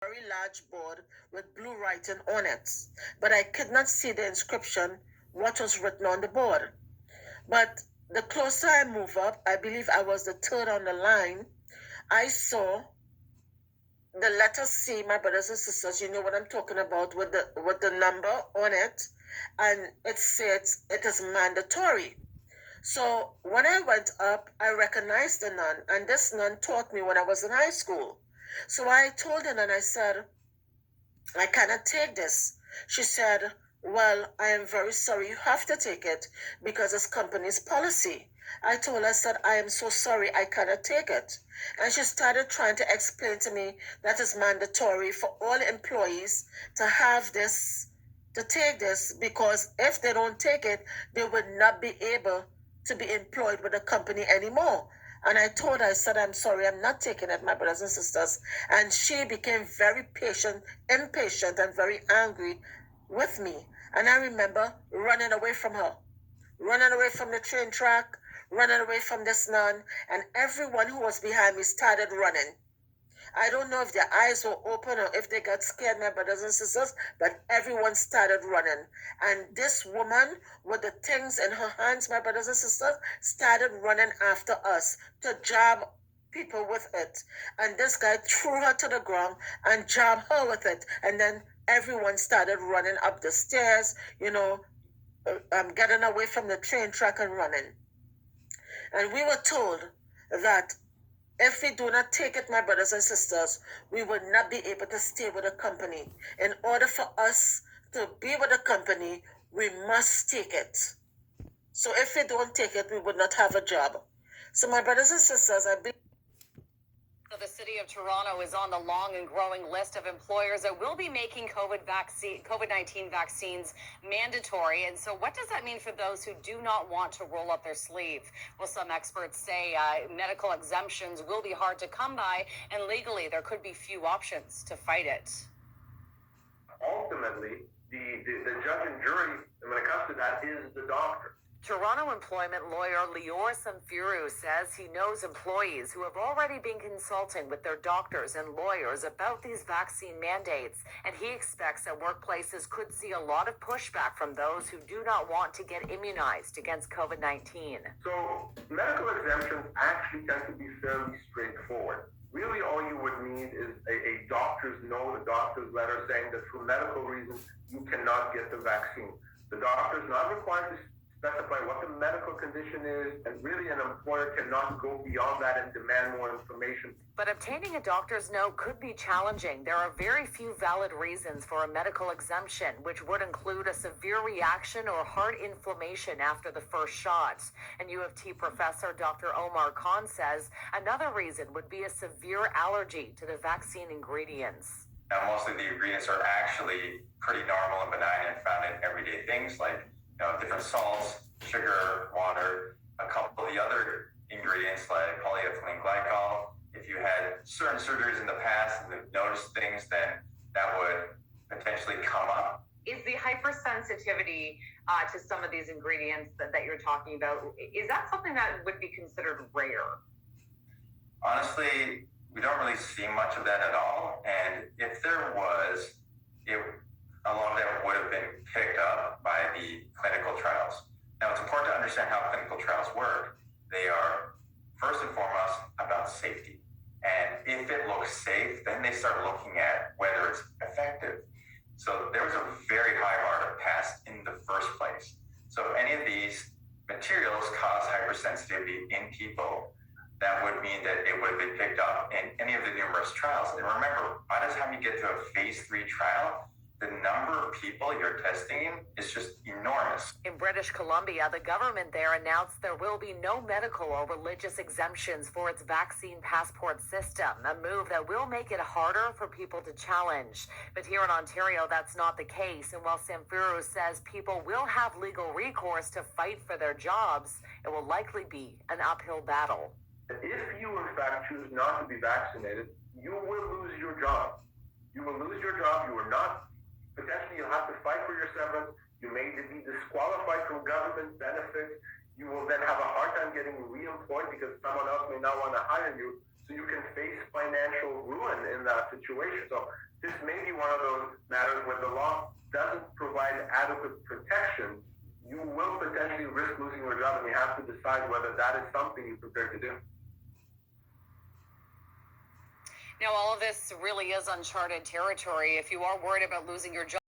very large board with blue writing on it, but I could not see the inscription, what was written on the board. But the closer I move up, I believe I was the third on the line, I saw the letter C, my brothers and sisters, you know what I'm talking about, with the number on it, and it says it is mandatory. So when I went up, I recognized the nun, and this nun taught me when I was in high school. So I told the nun, I said, I cannot take this. She said, well, I am very sorry. You have to take it because it's company's policy. I told her, I said, I am so sorry. I cannot take it. And she started trying to explain to me that it's mandatory for all employees to have this, to take this, because if they don't take it, they would not be able to be employed with the company anymore. And I told her, I said, I'm sorry, I'm not taking it, my brothers and sisters. And she became very impatient, and very angry with me. And I remember running away from her, running away from the train track, running away from this nun, and everyone who was behind me started running. I don't know if their eyes were open or if they got scared, my brothers and sisters, but everyone started running. And this woman with the things in her hands, my brothers and sisters, started running after us to jab people with it. And this guy threw her to the ground and jabbed her with it. And then everyone started running up the stairs, getting away from the train track and running. And we were told that if we do not take it, my brothers and sisters, we will not be able to stay with the company. In order for us to be with the company, we must take it. So if we don't take it, we would not have a job. So my brothers and sisters, I believe the city of Toronto is on the long and growing list of employers that will be making COVID-19 vaccines mandatory. And so what does that mean for those who do not want to roll up their sleeve? Well, some experts say medical exemptions will be hard to come by, and legally there could be few options to fight it. Ultimately, the judge and jury, when it comes to that, is the doctor. Toronto employment lawyer Lior Samfiru says he knows employees who have already been consulting with their doctors and lawyers about these vaccine mandates, and he expects that workplaces could see a lot of pushback from those who do not want to get immunized against COVID-19. So medical exemptions actually tend to be fairly straightforward. Really, all you would need is a doctor's note, a doctor's letter saying that for medical reasons, you cannot get the vaccine. The doctor is not required to specify what the medical condition is, and really an employer cannot go beyond that and demand more information. But obtaining a doctor's note could be challenging. There are very few valid reasons for a medical exemption, which would include a severe reaction or heart inflammation after the first shot. And U of T professor Dr. Omar Khan says another reason would be a severe allergy to the vaccine ingredients. Now, most of the ingredients are actually pretty normal and benign and found in everyday things like different salts, sugar, water, a couple of the other ingredients like polyethylene glycol. If you had certain surgeries in the past and noticed things, then that would potentially come up. Is the hypersensitivity to some of these ingredients that you're talking about, is that something that would be considered rare? Honestly, we don't really see much of that at all. And if there was, a lot of that would have been picked up by the clinical trials. Now, it's important to understand how clinical trials work. They are, first and foremost, about safety. And if it looks safe, then they start looking at whether it's effective. So there was a very high bar to pass in the first place. So if any of these materials cause hypersensitivity in people, that would mean that it would have been picked up in any of the numerous trials. And remember, by the time you get to a phase 3 trial, the number of people you're testing is just enormous. In British Columbia, the government there announced there will be no medical or religious exemptions for its vaccine passport system, a move that will make it harder for people to challenge. But here in Ontario, that's not the case. And while Samfiru says people will have legal recourse to fight for their jobs, it will likely be an uphill battle. If you, in fact, choose not to be vaccinated, you will lose your job. You will lose your job. You are not. Potentially, you'll have to fight for your severance. You may be disqualified from government benefits. You will then have a hard time getting re-employed because someone else may not want to hire you. So So you can face financial ruin in that situation. So this may be one of those matters where the law doesn't provide adequate protection. You will potentially risk losing your job, and you have to decide whether that is something you're prepared to do. Now, all of this really is uncharted territory. If you are worried about losing your job,